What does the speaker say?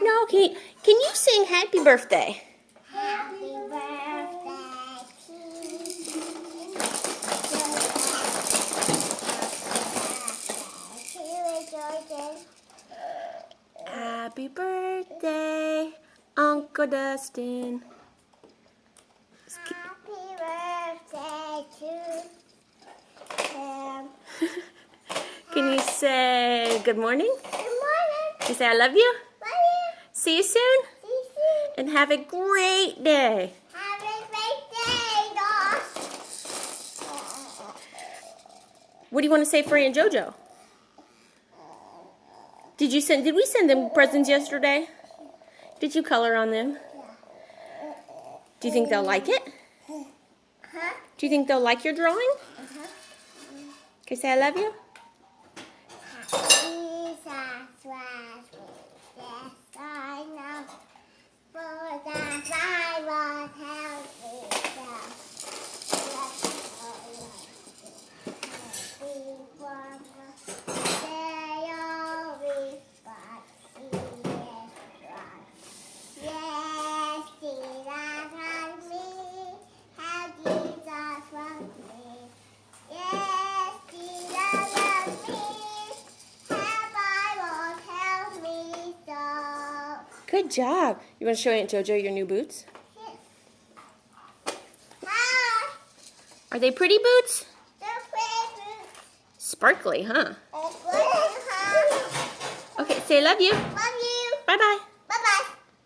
No, can you sing happy birthday? Happy birthday to you, Jordan. Happy birthday, Uncle Dustin. Happy birthday to him. Can you say good morning? Good morning. Can you say I love you? Love you. See you soon? See you soon. And have a great day. Have a great day, dog. What do you want to say for Aunt JoJo? Did we send them presents yesterday? Did you color on them? Do you think they'll like it? Huh? Do you think they'll like your drawing? Okay, say I love you. Jesus was yes, I know. For that I was Yes, Jesus loves me. How Jesus loves me. Yes, Jesus loves me. How Bible tells me so. Good job. You want to show Aunt JoJo your new boots? Hi. Are they pretty boots? The present. Sparkly, huh? Huh? Okay, say I love you. Love you. Bye-bye.